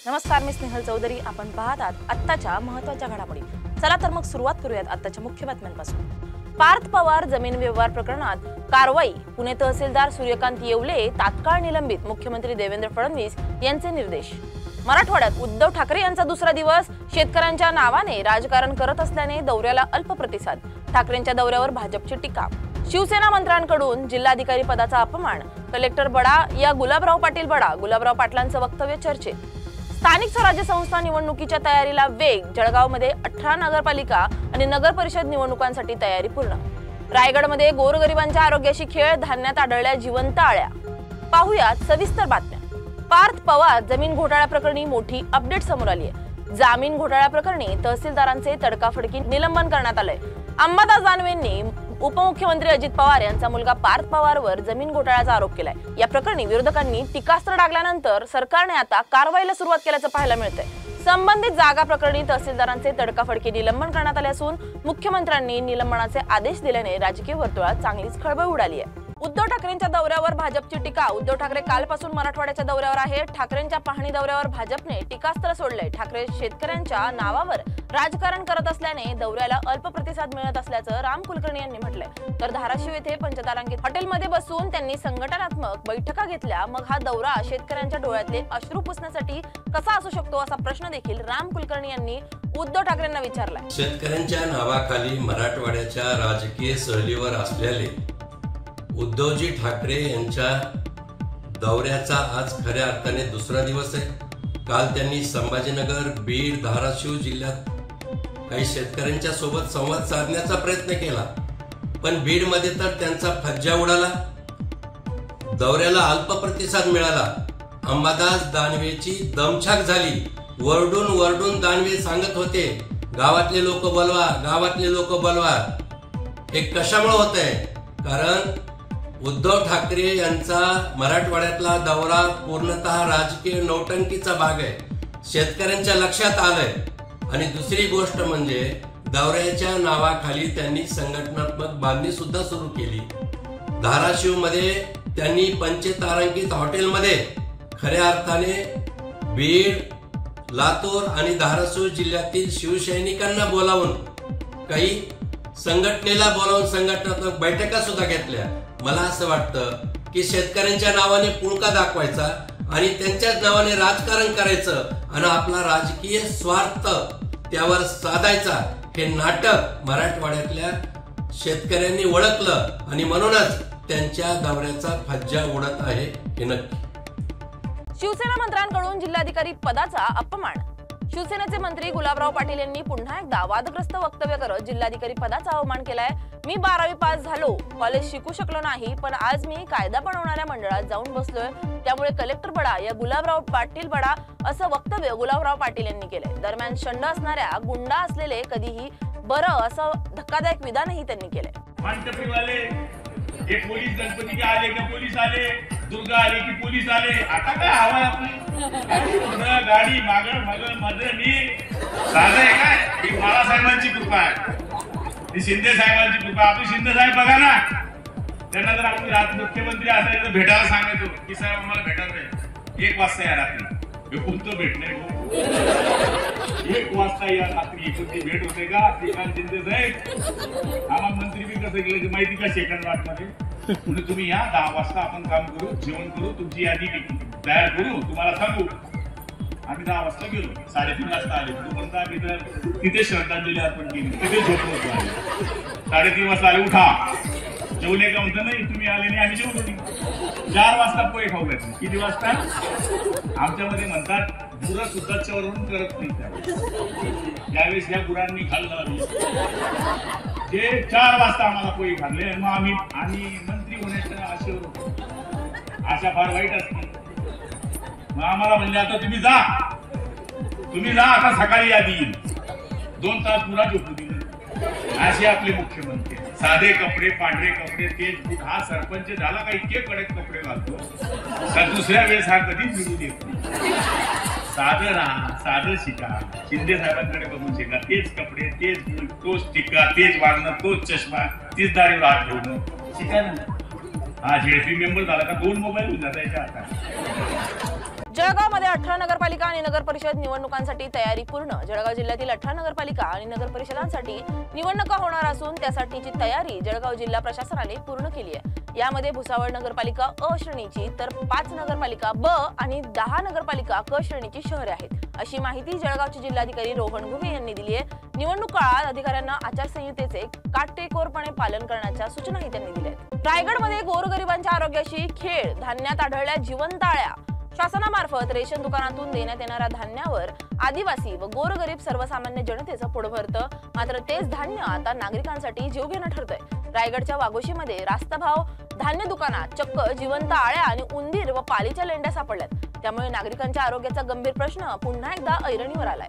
नमस्कार, मी स्नेहल चौधरी. आपण पाहत आहात आत्ताच्या महत्त्वाच्या घडामोडी. चला तर मग सुरुवात करूयात आत्ताच्या मुख्य बातम्यांपासून. पार्थ पवार जमीन व्यवहार प्रकरणात कारवाई. पुणे तहसीलदार सूर्यकांत येवले तात्काळ निलंबित. मुख्यमंत्री देवेंद्र फडणवीस यांचे निर्देश. मराठवाड्यात उद्धव ठाकरे यांचा दुसरा दिवस. शेतकऱ्यांच्या नावाने राजकारण करत असल्याने दौऱ्याला अल्प प्रतिसाद. ठाकरेंच्या दौऱ्यावर भाजपची टीका. शिवसेना मंत्र्यांकडून जिल्हाधिकारी पदाचा अपमान. कलेक्टर बडा या गुलाबराव पाटील बडा. गुलाबराव पाटलांचं वक्तव्य चर्चेत. स्थानिक स्वराज्य संस्था निवडणुकीच्या तयारीला वेग. जळगावमध्ये 18 नगरपालिका आणि नगर परिषद निवडणुकांसाठी तयारी पूर्ण. रायगडमध्ये गोरगरिबांच्या आरोग्याशी खेळ. धान्यात आढळल्या जिवंत आळ्या. पाहुयात सविस्तर बातम्या. पार्थ पवार जमीन घोटाळ्या प्रकरणी मोठी अपडेट समोर आली आहे. जामीन घोटाळ्या प्रकरणी तहसीलदारांचे तडकाफडकी निलंबन करण्यात आलंय. अंबादास दानवेंनी उपमुख्यमंत्री अजित पवार यांचा मुलगा पार्थ पवारवर जमीन घोटाळ्याचा आरोप केलाय. या प्रकरणी विरोधकांनी टीकास्त्र डागल्यानंतर सरकारने आता कारवाईला सुरुवात केल्याचं पाहायला मिळतंय. संबंधित जागा प्रकरणी तहसीलदारांचे तडकाफडकी निलंबन करण्यात आले असून मुख्यमंत्र्यांनी निलंबनाचे आदेश दिल्याने राजकीय वर्तुळात चांगलीच खळबळ उडाली आहे. उद्धव ठाकरेंच्या दौऱ्यावर भाजपची टीका. उद्धव ठाकरे कालपासून मराठवाड्याच्या दौऱ्यावर आहेत. ठाकरेंच्या पाहणी दौऱ्यावर भाजपने टीकास्त्र सोडले. ठाकरे शेतकऱ्यांच्या नावावर राजकारण करत असल्याने दौऱ्याला अल्प प्रतिसाद मिळत असल्याचं राम कुलकर्णी यांनी म्हटलंय. तर धाराशिव येथे पंचतारांकित हॉटेलमध्ये बसून त्यांनी संघटनात्मक बैठका घेतल्या. मग हा दौरा शेतकऱ्यांच्या डोळ्यातले अश्रू पुसण्यासाठी कसा असू शकतो असा प्रश्न देखील राम कुलकर्णी यांनी उद्धव ठाकरेंना विचारलाय. शेतकऱ्यांच्या नावाखाली मराठवाड्याच्या राजकीय सहलीवर असलेले उद्धवजी ठाकरे यांच्या दौऱ्याचा आज खऱ्या अर्थाने दुसरा दिवस आहे. काल त्यांनी संभाजीनगर, बीड, धाराशिव जिल्ह्यात काही शेतकऱ्यांच्या सोबत संवाद साधण्याचा प्रयत्न केला, पण बीड मध्ये तर त्यांचा फज्जा उडाला. दौऱ्याला अल्प प्रतिसाद मिळाला. अंबादास दानवेची दमछाक झाली. वरडून दानवे सांगत होते, गावातले लोक बोलवा, गावातले लोक बोलवा. हे कशामुळे होत आहे? कारण उद्धव ठाकरे यांचा मराठवाड्यातला दौरा पूर्णतः राजकीय नौटंकीचा भाग आहे, शेतकऱ्यांच्या लक्षात आलंय. आणि दुसरी गोष्ट म्हणजे दौऱ्याच्या नावाखाली त्यांनी संघटनात्मक बांधणी सुद्धा सुरू केली. धाराशिव मध्ये त्यांनी पंचतारांकित हॉटेलमध्ये खऱ्या अर्थाने बीड, लातूर आणि धाराशिव जिल्ह्यातील शिवसैनिकांना बोलावून काही संघटनेला बोलावून संघटनात्मक बैठका सुद्धा घेतल्या. मला असं वाटतं की शेतकऱ्यांच्या नावाने पुळका दाखवायचा आणि त्यांच्याच नावाने राजकारण करायचं आणि आपला राजकीय स्वार्थ त्यावर साधायचा, हे नाटक मराठवाड्यातल्या शेतकऱ्यांनी ओळखलं आणि म्हणूनच त्यांच्या दौऱ्याचा फज्जा उडत आहे हे नक्की. शिवसेना मंत्र्यांकडून जिल्हाधिकारी पदाचा अपमान. शिवसेनेचे मंत्री गुलाबराव पाटील यांनी पुन्हा एकदा वादग्रस्त वक्तव्य करत जिल्हाधिकारी पदाचा अवमान केलाय. मी 12वी पास झालो, कॉलेज शिकू शकलो नाही, पण आज मी कायदा बनवणाऱ्या मंडळात जाऊन बसलोय, त्यामुळे कलेक्टर बडा या गुलाबराव पाटील बडा असं वक्तव्य गुलाबराव पाटील यांनी केलंय. दरम्यान शंड असणाऱ्या, गुंडा असलेले कधीही बरं असं धक्कादायक विधानही त्यांनी केलंय. एक पोलीस गणपती आले का पोलीस आले, दुर्गा आले की पोलीस आले. आता काय हवाय आपली गाडी मागं मदनी साधं आहे काय? ही बाळासाहेबांची कृपा आहे, ही शिंदे साहेबांची कृपा. आपली शिंदे साहेब बघा ना, त्यांना जर आपण मुख्यमंत्री असायचं तर भेटायला सांगायचो की साहेब आम्हाला भेटायचंय 1 वाजता या रात्री. हे कोणतं भेट नाही, 1 वाजता या रात्री कोणती भेट होते का? श्रीकांत शिंदे साहेब आम्हाला मंत्री बी कसं गेलं माहिती का? सेकंड वाटमध्ये पुढे तुम्ही या, 10 वाजता आपण काम करू, जेवण करू, तुमची यादी तयार करू, तुम्हाला सांगू. आम्ही 10 वाजता गेलो, 3:30 वाजता आले. तोपर्यंत आम्ही तर तिथे श्रद्धांजली अर्पण केली, तिथे झोपलो होतो. 3:30 वाजता आले, उठा जेवले का? म्हणतो नाही, तुम्ही आले नाही, आम्ही जेवलो नाही. 4 वाजता पोहे खाऊ लागले. किती वाजता? आमच्यामध्ये म्हणतात गुरं सुद्धा चवरून करत नाही. त्यावेळेस या गुरांनी खाल्लं जे 4 वाजता आम्हाला पोहे खाल्ले. मग आम्ही मंत्री होण्याच्या आशेवर होतो. आशा फार वाईट असते. मग आम्हाला म्हणले आता तुम्ही जा, आता सकाळी यादी येईल. 2 तास पुन्हा झोपू दिले. असे आपले मुख्यमंत्री, साधे कपडे, पांढरे कपडे, तेज बूट. हा सरपंच झाला का इतके कडक कपडे घालतो तर दुसऱ्या वेळेस हा कधीच मिळू देत नाही. साधं राहा, साधं शिका. शिंदे साहेबांकडे बघून शिका. तेच कपडे, तेच बूट, तोच टिक्का, तेच वागणं, तोच चष्मा, तीच दाढीवर हात ठेवणं शिका ना. हा जेडपी मेंबर झाला का 2 मोबाईल होऊन जाता याच्या हातात. जळगावमध्ये 18 नगरपालिका आणि नगर परिषद निवडणुकांसाठी तयारी पूर्ण. जळगाव जिल्ह्यातील 18 नगरपालिका आणि नगर परिषदांसाठी निवडणुका होणार असून त्यासाठीची तयारी जळगाव जिल्हा प्रशासनाने पूर्ण केली आहे. यामध्ये भुसावळ नगरपालिका अ श्रेणीची तर 5 नगरपालिका ब आणि 10 नगरपालिका क श्रेणीची शहरे आहेत, अशी माहिती जळगावचे जिल्हाधिकारी रोहन घुगे यांनी दिली आहे. निवडणूक काळात अधिकाऱ्यांना आचारसंहितेचे काटेकोरपणे पालन करण्याच्या सूचनाही त्यांनी दिल्या आहेत. रायगडमध्ये गोरगरिबांच्या आरोग्याशी खेळ. धान्यात आढळल्या जिवंत आळ्या. शासनामार्फत रेशन दुकानातून देण्यात येणाऱ्या धान्यावर आदिवासी व गोरगरीब सर्वसामान्य जनतेचं पोट भरतं, मात्र तेच धान्य आता नागरिकांसाठी जीवघेणं ठरतंय. रायगडच्या वाघोशीमध्ये रास्ताभाव धान्य दुकानात चक्क जिवंत आळ्या आणि उंदीर व पालीच्या लेंड्या सापडल्यात. त्यामुळे नागरिकांच्या आरोग्याचा गंभीर प्रश्न पुन्हा एकदा ऐरणीवर आलाय.